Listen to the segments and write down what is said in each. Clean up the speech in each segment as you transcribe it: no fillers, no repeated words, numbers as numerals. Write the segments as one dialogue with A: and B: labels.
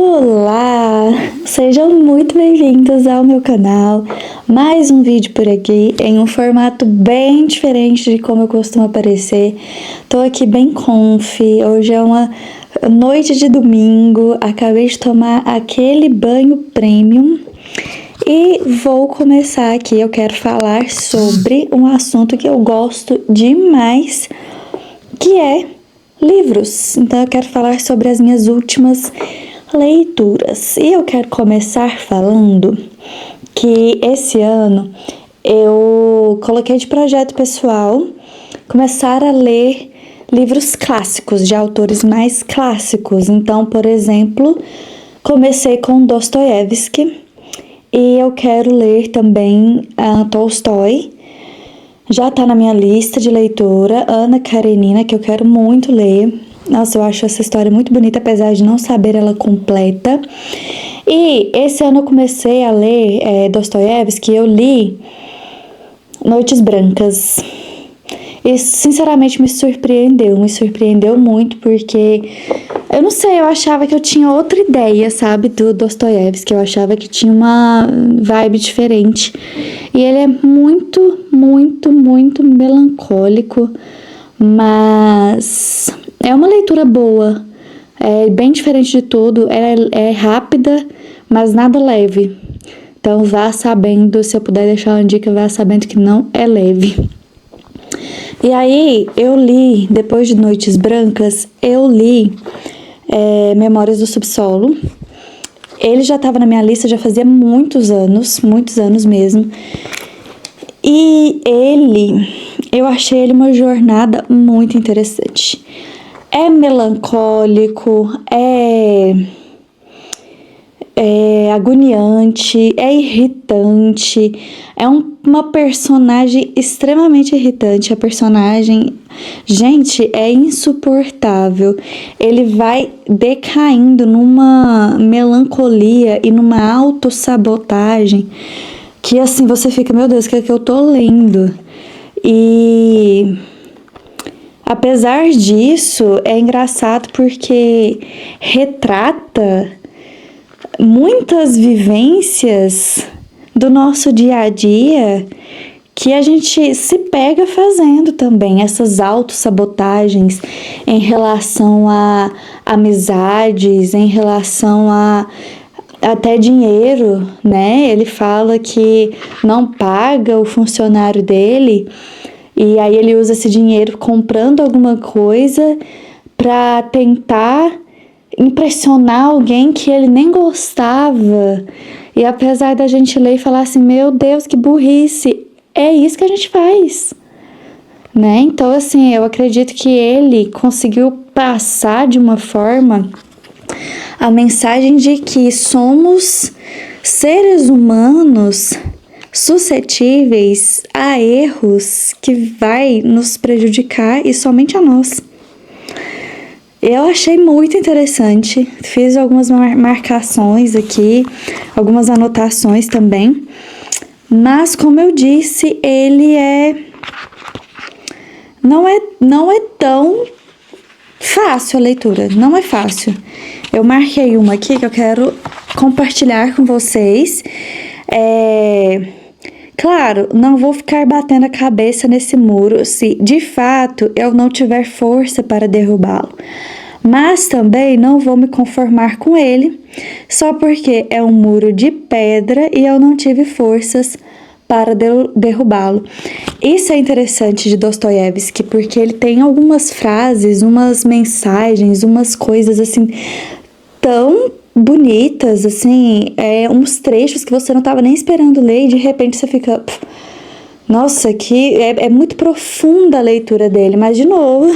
A: Olá! Sejam muito bem-vindos ao meu canal. Mais um vídeo por aqui em um formato bem diferente de como eu costumo aparecer. Tô aqui bem comfy. Hoje é uma noite de domingo. Acabei de tomar aquele banho premium e vou começar aqui. Eu quero falar sobre um assunto que eu gosto demais, que é livros. Então eu quero falar sobre as minhas últimas leituras. E eu quero começar falando que esse ano eu coloquei de projeto pessoal começar a ler livros clássicos, de autores mais clássicos. Então, por exemplo, comecei com Dostoiévski e eu quero ler também Tolstói. Já tá na minha lista de leitura, Ana Karenina, que eu quero muito ler. Nossa, eu acho essa história muito bonita, apesar de não saber ela completa. E esse ano eu comecei a ler Dostoiévski, eu li Noites Brancas. E sinceramente me surpreendeu muito, porque eu não sei, eu achava que eu tinha outra ideia, sabe, do Dostoiévski. Eu achava que tinha uma vibe diferente. E ele é muito melancólico, mas é uma leitura boa. É bem diferente de tudo, é rápida, mas nada leve. Então vá sabendo, se eu puder deixar uma dica, vá sabendo que não é leve. E aí, eu li, depois de Noites Brancas, eu li Memórias do Subsolo. Ele já estava na minha lista já fazia muitos anos mesmo. E eu achei ele uma jornada muito interessante. É melancólico, é agoniante, é irritante, é uma personagem extremamente irritante. A personagem, gente, é insuportável. Ele vai decaindo numa melancolia e numa autossabotagem que assim você fica, meu Deus, o que é que eu tô lendo? E apesar disso, é engraçado porque retrata muitas vivências do nosso dia a dia que a gente se pega fazendo também, essas autossabotagens em relação a amizades, em relação a até dinheiro, né? Ele fala que não paga o funcionário dele e aí ele usa esse dinheiro comprando alguma coisa para tentar impressionar alguém que ele nem gostava. E apesar da gente ler e falar assim, meu Deus, que burrice, é isso que a gente faz, né? Então, assim, eu acredito que ele conseguiu passar de uma forma a mensagem de que somos seres humanos suscetíveis a erros que vai nos prejudicar e somente a nós. Eu achei muito interessante, fiz algumas marcações aqui, algumas anotações também, mas como eu disse, ele não é tão fácil a leitura, não é fácil. Eu marquei uma aqui que eu quero compartilhar com vocês. Claro, não vou ficar batendo a cabeça nesse muro se de fato eu não tiver força para derrubá-lo. Mas também não vou me conformar com ele só porque é um muro de pedra e eu não tive forças para derrubá-lo. Isso é interessante de Dostoiévski, porque ele tem algumas frases, umas mensagens, umas coisas assim tão bonitas, assim, uns trechos que você não estava nem esperando ler e de repente você fica, nossa, que é muito profunda a leitura dele, mas de novo,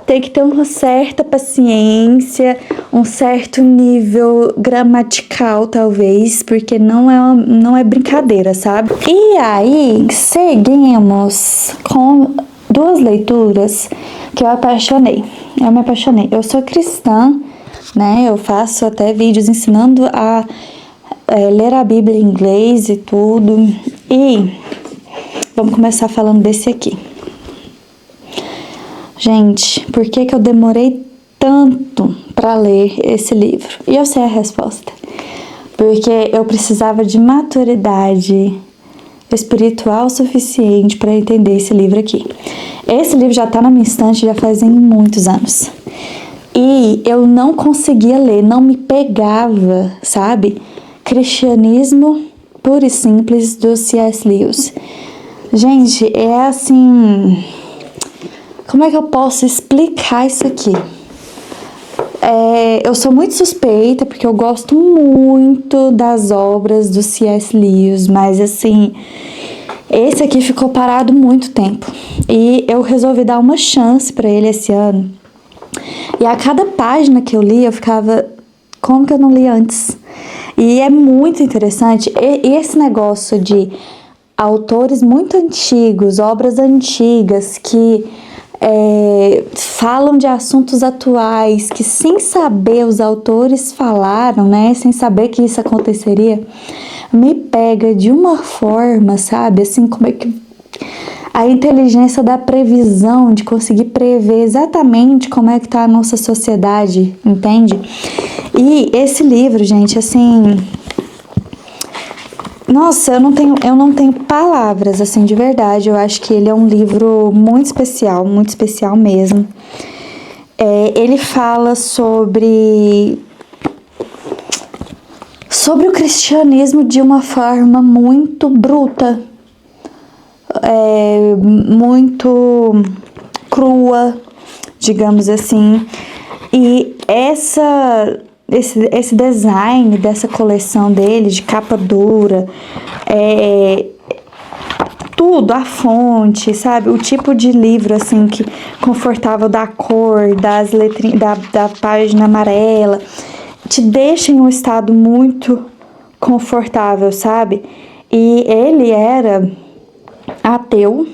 A: tem que ter uma certa paciência, um certo nível gramatical, talvez, porque não é brincadeira, sabe? E aí, seguimos com duas leituras que eu me apaixonei. Eu sou cristã, né? Eu faço até vídeos ensinando a ler a Bíblia em inglês e tudo. E vamos começar falando desse aqui. Gente, por que eu demorei tanto para ler esse livro? E eu sei a resposta. Porque eu precisava de maturidade espiritual suficiente para entender esse livro aqui. Esse livro já está na minha estante já fazem muitos anos. E eu não conseguia ler, não me pegava, sabe? Cristianismo Puro e Simples, do C.S. Lewis. Gente, é assim... Como é que eu posso explicar isso aqui? Eu sou muito suspeita, porque eu gosto muito das obras do C.S. Lewis, mas assim... Esse aqui ficou parado muito tempo. E eu resolvi dar uma chance para ele esse ano. E a cada página que eu li, eu ficava... Como que eu não li antes? E é muito interessante esse negócio de autores muito antigos, obras antigas que falam de assuntos atuais, que sem saber os autores falaram, né? Sem saber que isso aconteceria, me pega de uma forma, sabe? Assim, como é que a inteligência da previsão, de conseguir prever exatamente como é que tá a nossa sociedade, entende? E esse livro, gente, assim... Nossa, eu não tenho palavras, assim, de verdade. Eu acho que ele é um livro muito especial mesmo. Ele fala sobre o cristianismo de uma forma muito bruta, muito crua, digamos assim. E esse design dessa coleção dele, de capa dura, tudo, a fonte, sabe? O tipo de livro, assim, que confortável da cor, das letrinhas, da página amarela, te deixa em um estado muito confortável, sabe? E ele era ateu,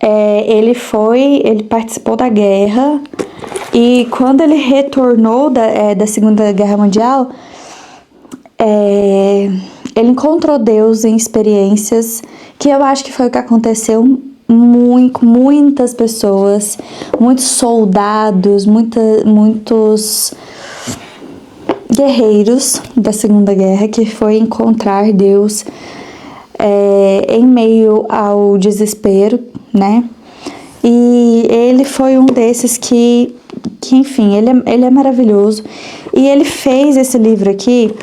A: ele participou da guerra, e quando ele retornou da Segunda Guerra Mundial, ele encontrou Deus em experiências que eu acho que foi o que aconteceu com muitas pessoas, muitos soldados, muitos guerreiros da Segunda Guerra, que foi encontrar Deus em meio ao desespero, né? E ele foi um desses que enfim, ele é maravilhoso. E ele fez esse livro aqui,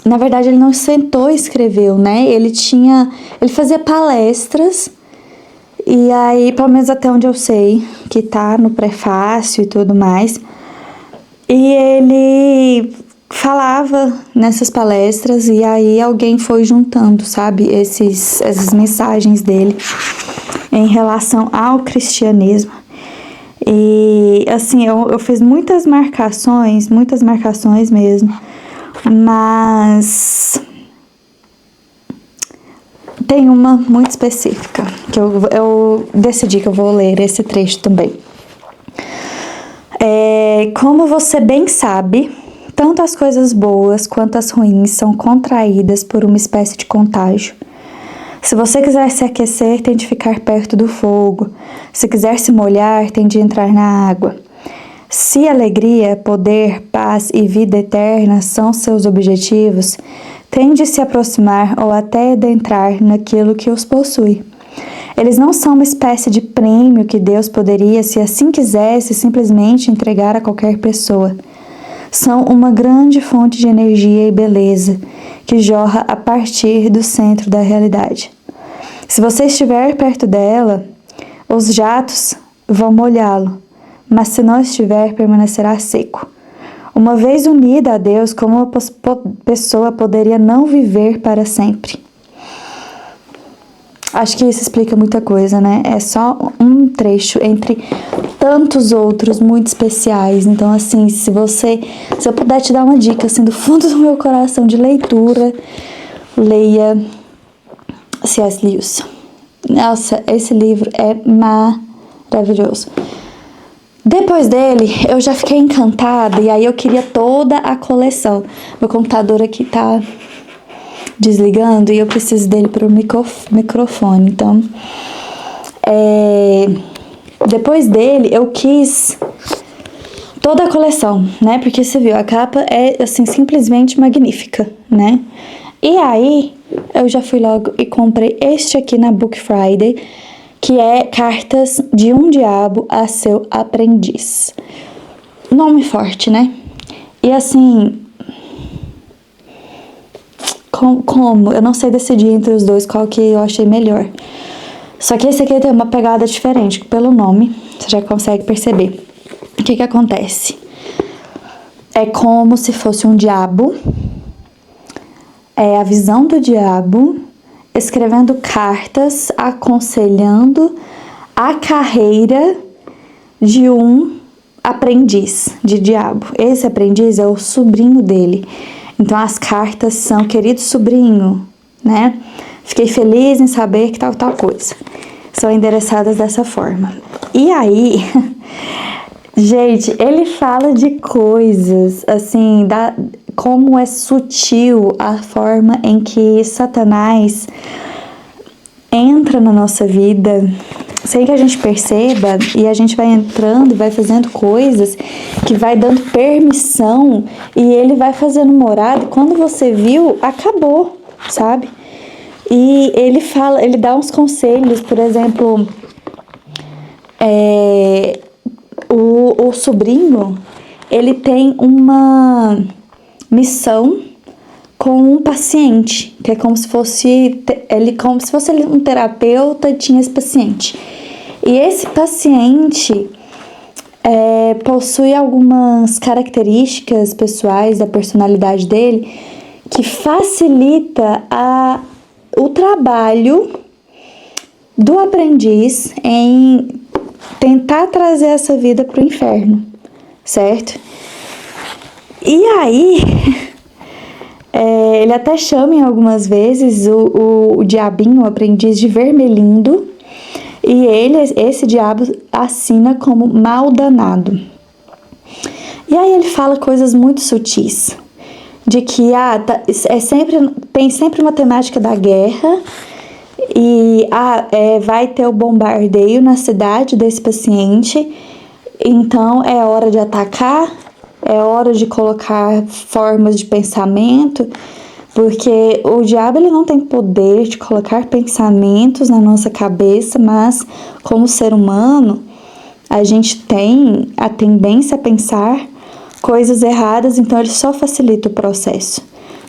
A: na verdade ele não sentou e escreveu, né? Ele fazia palestras, e aí, pelo menos até onde eu sei, que tá no prefácio e tudo mais, e ele falava nessas palestras, e aí alguém foi juntando, sabe, essas mensagens dele em relação ao cristianismo. E assim, eu fiz muitas marcações mesmo, mas tem uma muito específica, que eu decidi que eu vou ler esse trecho também. Como você bem sabe, tanto as coisas boas quanto as ruins são contraídas por uma espécie de contágio. Se você quiser se aquecer, tem de ficar perto do fogo. Se quiser se molhar, tem de entrar na água. Se alegria, poder, paz e vida eterna são seus objetivos, tem de se aproximar ou até adentrar naquilo que os possui. Eles não são uma espécie de prêmio que Deus poderia, se assim quisesse, simplesmente entregar a qualquer pessoa. São uma grande fonte de energia e beleza, que jorra a partir do centro da realidade. Se você estiver perto dela, os jatos vão molhá-lo, mas se não estiver, permanecerá seco. Uma vez unida a Deus, como uma pessoa poderia não viver para sempre? Acho que isso explica muita coisa, né? É só um trecho entre tantos outros muito especiais. Então, assim, se eu puder te dar uma dica, assim, do fundo do meu coração de leitura, leia C.S. Lewis. Nossa, esse livro é maravilhoso. Depois dele, eu já fiquei encantada e aí eu queria toda a coleção. Meu computador aqui tá desligando e eu preciso dele para o microfone. Então, depois dele, eu quis toda a coleção, né? Porque você viu, a capa é, assim, simplesmente magnífica, né? E aí, eu já fui logo e comprei este aqui na Book Friday, que é Cartas de um Diabo a Seu Aprendiz. Nome forte, né? E assim, como? Eu não sei decidir entre os dois qual que eu achei melhor. Só que esse aqui tem uma pegada diferente, pelo nome, você já consegue perceber. O que acontece? É como se fosse um diabo, é a visão do diabo, escrevendo cartas, aconselhando a carreira de um aprendiz de diabo. Esse aprendiz é o sobrinho dele. Então as cartas são: querido sobrinho, né? Fiquei feliz em saber que tal coisa. São endereçadas dessa forma. E aí, gente, ele fala de coisas, assim, como é sutil a forma em que Satanás entra na nossa vida sem que a gente perceba, e a gente vai entrando, vai fazendo coisas que vai dando permissão e ele vai fazendo morada, e quando você viu, acabou, sabe? E ele dá uns conselhos, por exemplo, o sobrinho, ele tem uma missão com um paciente, que é como se fosse um terapeuta e tinha esse paciente. E esse paciente possui algumas características pessoais da personalidade dele que facilita o trabalho do aprendiz em tentar trazer essa vida para o inferno, certo? E aí, ele até chama em algumas vezes o diabinho, o aprendiz, de Vermelindo, e esse diabo assina como mal danado. E aí ele fala coisas muito sutis, de que tem sempre uma temática da guerra, e vai ter o bombardeio na cidade desse paciente, então é hora de atacar, é hora de colocar formas de pensamento, porque o diabo ele não tem poder de colocar pensamentos na nossa cabeça, mas como ser humano, a gente tem a tendência a pensar coisas erradas, então ele só facilita o processo,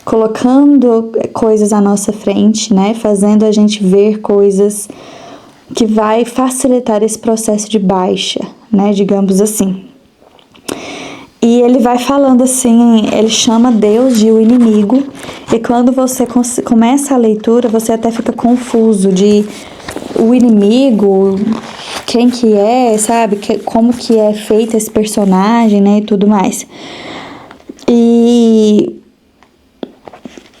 A: colocando coisas à nossa frente, né, fazendo a gente ver coisas que vai facilitar esse processo de baixa, né, digamos assim. E ele vai falando assim, ele chama Deus de o inimigo, e quando você começa a leitura, você até fica confuso de o inimigo, quem que é, sabe, como que é feito esse personagem, né, e tudo mais. E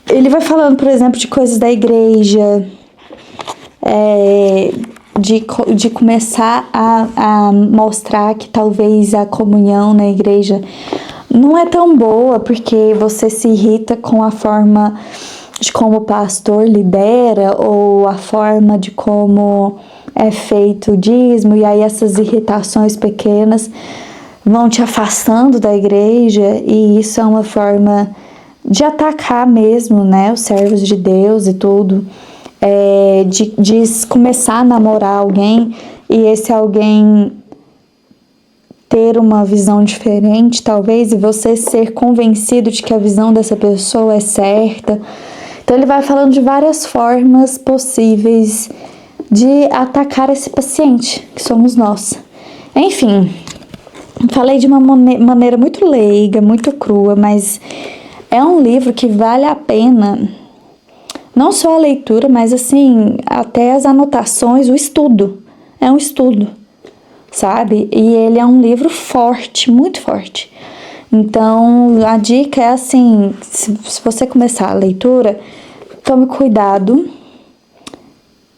A: ele vai falando, por exemplo, de coisas da igreja, de começar a mostrar que talvez a comunhão na igreja não é tão boa, porque você se irrita com a forma de como o pastor lidera, ou a forma de como é feito o dízimo, e aí essas irritações pequenas vão te afastando da igreja, e isso é uma forma de atacar mesmo, né, os servos de Deus e tudo. De começar a namorar alguém e esse alguém ter uma visão diferente, talvez, e você ser convencido de que a visão dessa pessoa é certa. Então ele vai falando de várias formas possíveis de atacar esse paciente, que somos nós. Enfim, falei de uma maneira muito leiga, muito crua, mas é um livro que vale a pena. Não só a leitura, mas assim, até as anotações, o estudo. É um estudo, sabe? E ele é um livro forte, muito forte. Então, a dica é assim, se você começar a leitura, tome cuidado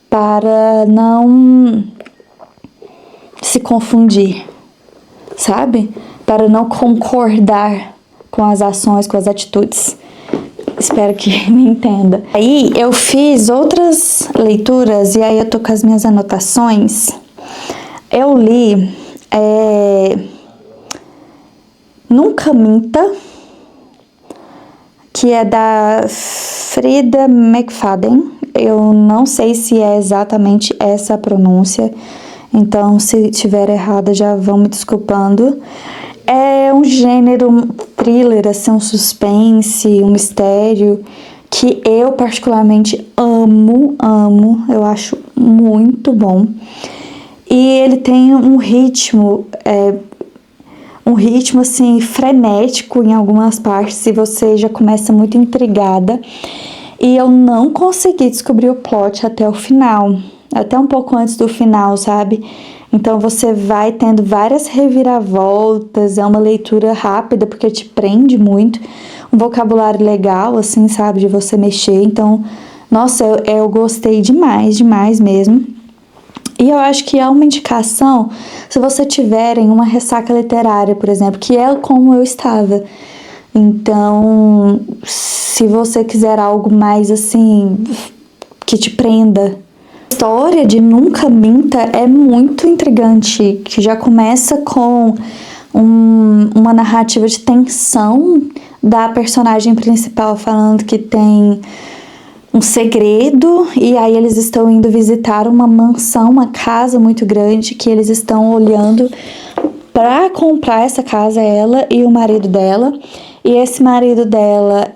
A: para não se confundir, sabe? Para não concordar com as ações, com as atitudes. Espero que me entenda. Aí eu fiz outras leituras, e aí eu tô com as minhas anotações. Eu li Nunca Minta, que é da Frida McFadden. Eu não sei se é exatamente essa a pronúncia, então se estiver errada já vão me desculpando. É um gênero um thriller, assim, um suspense, um mistério, que eu particularmente amo, eu acho muito bom. E ele tem um ritmo assim frenético em algumas partes e você já começa muito intrigada. E eu não consegui descobrir o plot até o final, até um pouco antes do final, sabe? Então você vai tendo várias reviravoltas, é uma leitura rápida porque te prende muito, um vocabulário legal, assim, sabe, de você mexer. Então, nossa, eu gostei demais, demais mesmo. E eu acho que é uma indicação, se você tiver em uma ressaca literária, por exemplo, que é como eu estava. Então, se você quiser algo mais assim, que te prenda. A história de Nunca Minta é muito intrigante, que já começa com uma narrativa de tensão da personagem principal falando que tem um segredo, e aí eles estão indo visitar uma mansão, uma casa muito grande que eles estão olhando para comprar essa casa, ela e o marido dela. E esse marido dela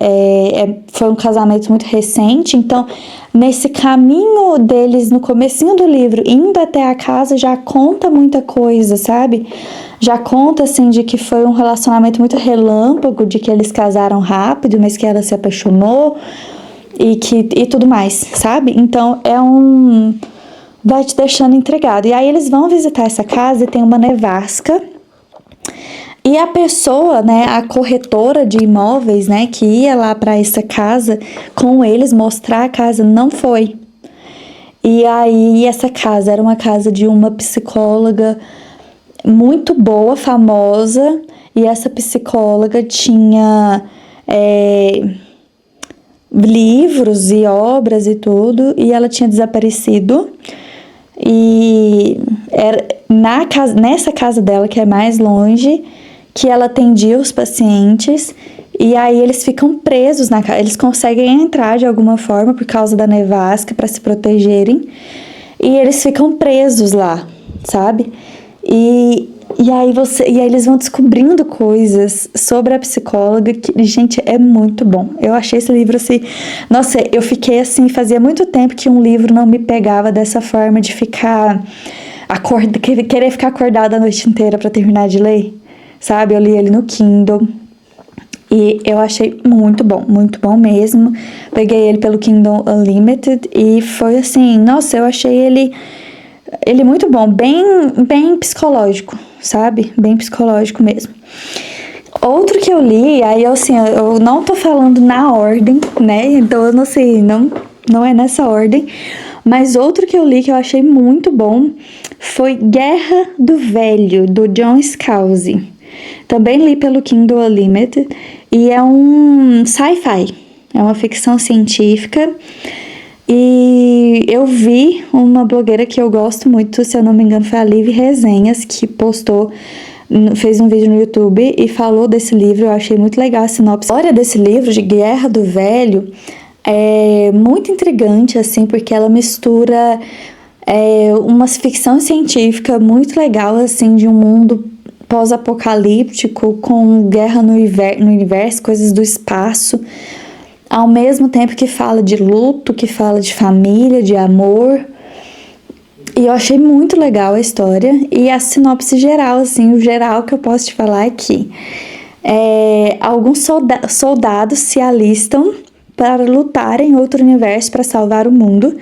A: foi um casamento muito recente, então nesse caminho deles, no comecinho do livro, indo até a casa, já conta muita coisa, sabe? Já conta, assim, de que foi um relacionamento muito relâmpago, de que eles casaram rápido, mas que ela se apaixonou e tudo mais, sabe? Então vai te deixando intrigado. E aí eles vão visitar essa casa e tem uma nevasca. E a pessoa, né, a corretora de imóveis, né, que ia lá para essa casa com eles mostrar a casa, não foi. E aí essa casa era uma casa de uma psicóloga muito boa, famosa, e essa psicóloga tinha livros e obras e tudo, e ela tinha desaparecido. E era nessa casa dela, que é mais longe, que ela atendia os pacientes, e aí eles ficam presos na casa. Eles conseguem entrar de alguma forma por causa da nevasca para se protegerem, e eles ficam presos lá, sabe? E aí eles vão descobrindo coisas sobre a psicóloga que, gente, é muito bom. Eu achei esse livro assim, nossa, eu fiquei assim, fazia muito tempo que um livro não me pegava dessa forma de ficar querer ficar acordada a noite inteira para terminar de ler, sabe? Eu li ele no Kindle e eu achei muito bom mesmo. Peguei ele pelo Kindle Unlimited e foi assim, nossa, eu achei ele muito bom, bem psicológico, sabe? Bem psicológico mesmo. Outro que eu li, aí eu não tô falando na ordem, né? Então eu não sei, não é nessa ordem. Mas outro que eu li que eu achei muito bom foi Guerra do Velho, do John Scalzi. Também li pelo Kindle Unlimited e é um sci-fi, é uma ficção científica. E eu vi uma blogueira que eu gosto muito, se eu não me engano foi a Liv Resenhas, que fez um vídeo no YouTube e falou desse livro. Eu achei muito legal a sinopse. A história desse livro, de Guerra do Velho, é muito intrigante, assim, porque ela mistura uma ficção científica muito legal, assim, de um mundo pós-apocalíptico com guerra no universo, coisas do espaço, ao mesmo tempo que fala de luto, que fala de família, de amor. E eu achei muito legal a história. E a sinopse geral, assim, o geral que eu posso te falar é que alguns soldados se alistam para lutar em outro universo para salvar o mundo,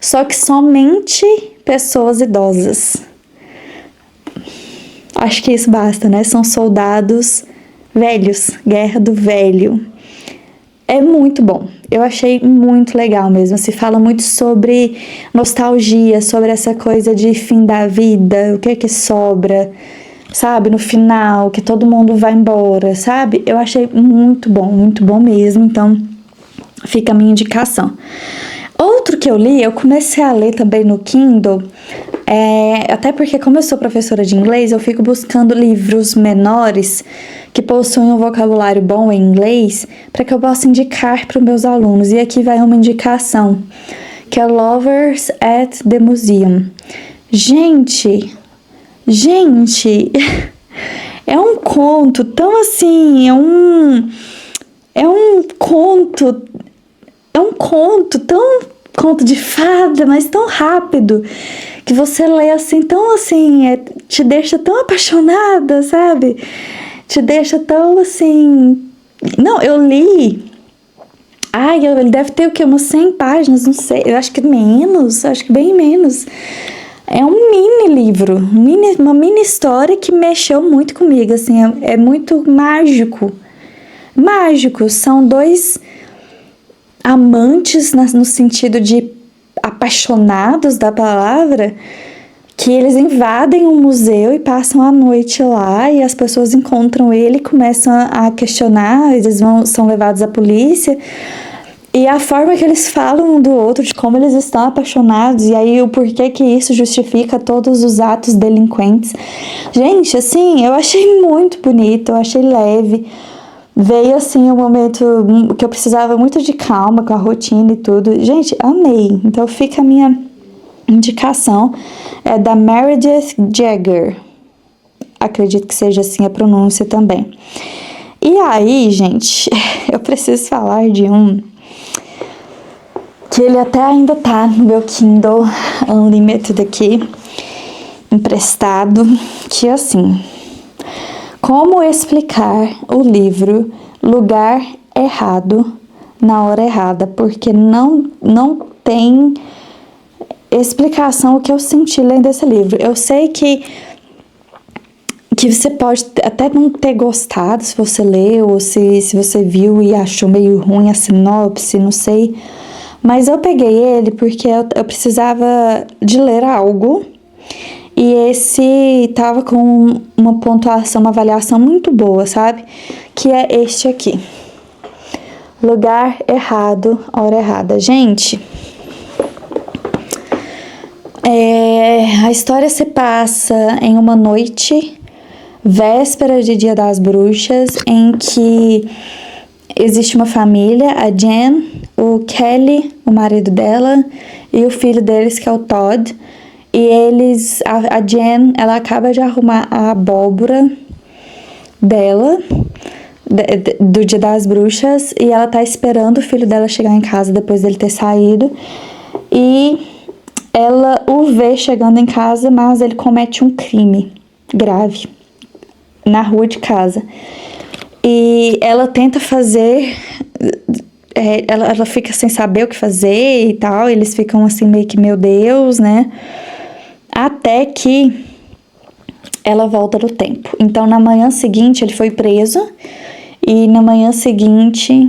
A: só que somente pessoas idosas. Acho que isso basta, né? São soldados velhos, Guerra do Velho. É muito bom, eu achei muito legal mesmo. Se fala muito sobre nostalgia, sobre essa coisa de fim da vida, o que é que sobra, sabe, no final, que todo mundo vai embora, sabe? Eu achei muito bom mesmo, então fica a minha indicação. outro que eu li, eu comecei a ler também no Kindle, até porque como eu sou professora de inglês, eu fico buscando livros menores que possuem um vocabulário bom em inglês para que eu possa indicar para os meus alunos. E aqui vai uma indicação, que é Lovers at the Museum. Gente, é um conto tão assim, é um conto de fada, mas tão rápido, que você lê assim, tão assim, te deixa tão apaixonada, sabe? Te deixa tão assim... Não, eu li... ele deve ter o quê? Umas 100 páginas, não sei, eu acho que menos, acho que bem menos. É um mini livro, uma mini história que mexeu muito comigo, assim, é muito mágico. Mágico, são dois amantes no sentido de apaixonados da palavra, que eles invadem um museu e passam a noite lá, e as pessoas encontram ele e começam a questionar, eles são levados à polícia, e a forma que eles falam um do outro, de como eles estão apaixonados, e aí o porquê que isso justifica todos os atos delinquentes. Gente, assim, eu achei muito bonito, eu achei leve. Veio, assim, um momento que eu precisava muito de calma com a rotina e tudo. Gente, amei. Então fica a minha indicação. É da Meredith Jagger. Acredito que seja assim a pronúncia também. E aí, gente, eu preciso falar de um que ele até ainda tá no meu Kindle Unlimited aqui, emprestado, que é assim... Como explicar o livro Lugar Errado na Hora Errada? Porque não tem explicação o que eu senti lendo esse livro. Eu sei que você pode até não ter gostado se você leu, ou se você viu e achou meio ruim a sinopse, não sei. Mas eu peguei ele porque eu precisava de ler algo. E esse tava com uma pontuação, uma avaliação muito boa, sabe? Que é este aqui. Lugar Errado, Hora Errada. Gente, a história se passa em uma noite, véspera de Dia das Bruxas, em que existe uma família, a Jen, o Kelly, o marido dela, e o filho deles, que é o Todd. E a Jen, ela acaba de arrumar a abóbora dela, do Dia das Bruxas, e ela tá esperando o filho dela chegar em casa depois dele ter saído. E ela o vê chegando em casa, mas ele comete um crime grave na rua de casa. E ela tenta fazer... ela fica sem saber o que fazer e tal, eles ficam assim meio que, meu Deus, né? Até que ela volta no tempo. Então, na manhã seguinte, ele foi preso. E na manhã seguinte,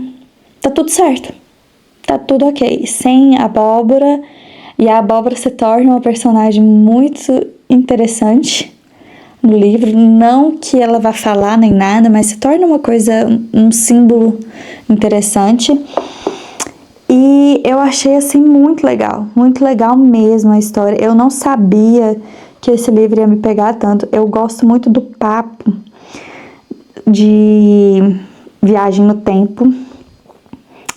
A: tá tudo certo. Tá tudo ok. Sem abóbora. E a abóbora se torna uma personagem muito interessante no livro. Não que ela vá falar nem nada, mas se torna uma coisa, um símbolo interessante. E eu achei, assim, muito legal mesmo a história. Eu não sabia que esse livro ia me pegar tanto. Eu gosto muito do papo de viagem no tempo.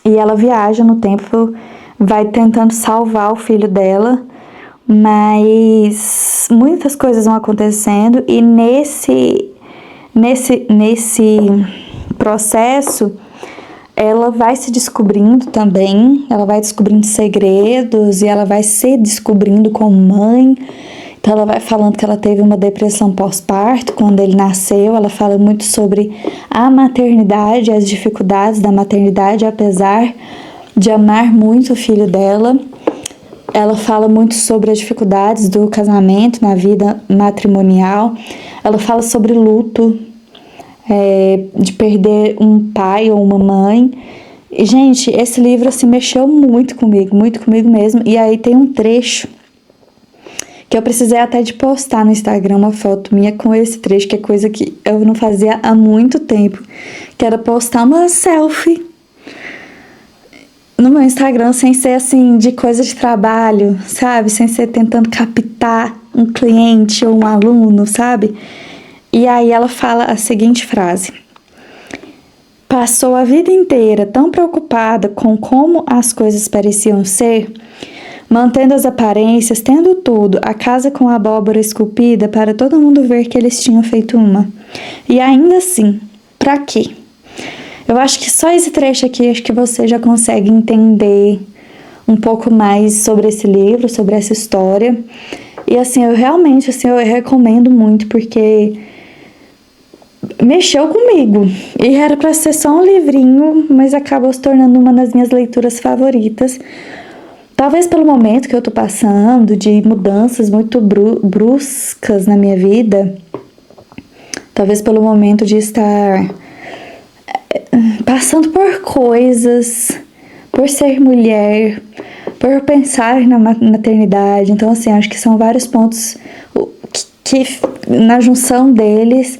A: E ela viaja no tempo, vai tentando salvar o filho dela, mas muitas coisas vão acontecendo. E nesse processo... ela vai se descobrindo também, ela vai descobrindo segredos e ela vai se descobrindo como mãe. Então ela vai falando que ela teve uma depressão pós-parto quando ele nasceu. Ela fala muito sobre a maternidade, as dificuldades da maternidade, apesar de amar muito o filho dela. Ela fala muito sobre as dificuldades do casamento na vida matrimonial. Ela fala sobre luto, de perder um pai ou uma mãe. E, gente, esse livro assim mexeu muito comigo mesmo. E aí tem um trecho que eu precisei até de postar no Instagram uma foto minha com esse trecho, que é coisa que eu não fazia há muito tempo, que era postar uma selfie no meu Instagram sem ser assim de coisa de trabalho, sabe? Sem ser tentando captar um cliente ou um aluno, sabe? E aí ela fala a seguinte frase: passou a vida inteira tão preocupada com como as coisas pareciam ser, mantendo as aparências, tendo tudo, a casa com a abóbora esculpida para todo mundo ver que eles tinham feito uma. E ainda assim, pra quê? Eu acho que só esse trecho aqui, acho que você já consegue entender um pouco mais sobre esse livro, sobre essa história. E assim, eu realmente, assim, eu recomendo muito, porque mexeu comigo. E era pra ser só um livrinho, mas acabou se tornando uma das minhas leituras favoritas. Talvez pelo momento que eu tô passando, de mudanças muito bruscas na minha vida. Talvez pelo momento de estar passando por coisas, por ser mulher, por pensar na maternidade. Então, assim, acho que são vários pontos que na junção deles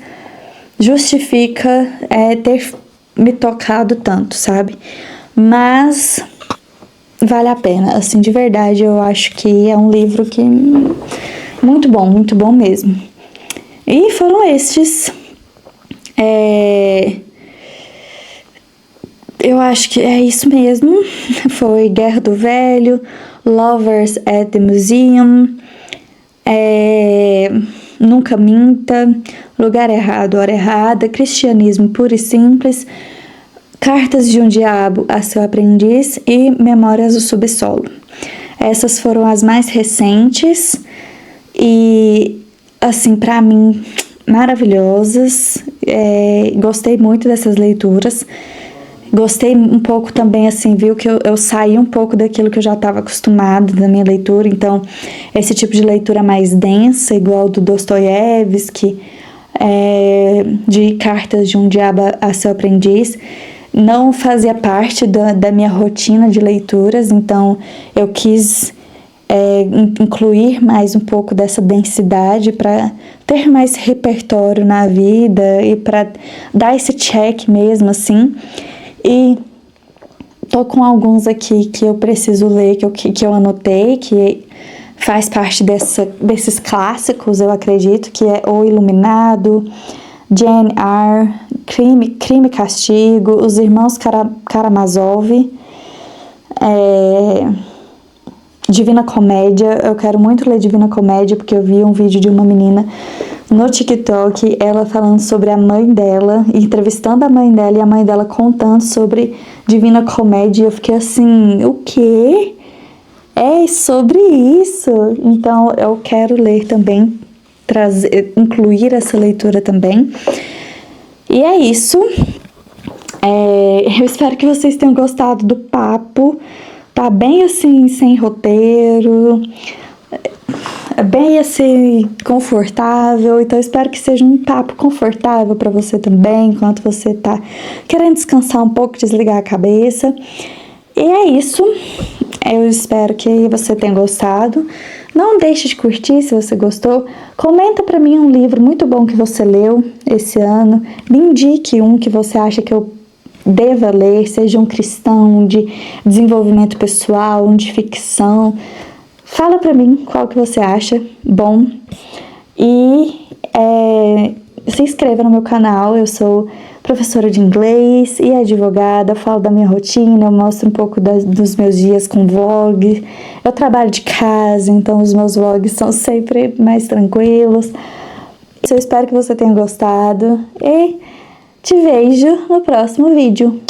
A: justifica ter me tocado tanto, sabe? Mas vale a pena, assim, de verdade, eu acho que é um livro que muito bom mesmo. E foram estes. Eu acho que é isso mesmo. Foi Guerra do Velho, Lovers at the Museum, Nunca Minta, Lugar Errado, Hora Errada, Cristianismo Puro e Simples, Cartas de um Diabo a Seu Aprendiz e Memórias do Subsolo. Essas foram as mais recentes e, assim, pra mim, maravilhosas. Gostei muito dessas leituras. Gostei um pouco também, assim, viu, que eu saí um pouco daquilo que eu já estava acostumada da minha leitura. Então, esse tipo de leitura mais densa, igual do Dostoiévski, de Cartas de um Diabo a Seu Aprendiz, não fazia parte da minha rotina de leituras. Então, eu quis incluir mais um pouco dessa densidade para ter mais repertório na vida e para dar esse check mesmo, assim. E tô com alguns aqui que eu preciso ler, que eu anotei, que faz parte desses clássicos, eu acredito, que é O Iluminado, Jane Eyre, Crime e Castigo, Os Irmãos Karamazov, Divina Comédia. Eu quero muito ler Divina Comédia, porque eu vi um vídeo de uma menina no TikTok, ela falando sobre a mãe dela, entrevistando a mãe dela, e a mãe dela contando sobre Divina Comédia. Eu fiquei assim, o quê? É sobre isso? Então, eu quero ler também, incluir essa leitura também. E é isso. Eu espero que vocês tenham gostado do papo. Tá bem assim, sem roteiro, bem assim, confortável. Então, espero que seja um papo confortável para você também, enquanto você tá querendo descansar um pouco, desligar a cabeça. E é isso. Eu espero que você tenha gostado. Não deixe de curtir se você gostou. Comenta para mim um livro muito bom que você leu esse ano. Me indique um que você acha que eu deva ler, seja um cristão, de desenvolvimento pessoal, um de ficção. Fala pra mim qual que você acha bom. E se inscreva no meu canal. Eu sou professora de inglês e advogada. Eu falo da minha rotina, eu mostro um pouco dos meus dias com vlog. Eu trabalho de casa, então os meus vlogs são sempre mais tranquilos. Eu espero que você tenha gostado e te vejo no próximo vídeo.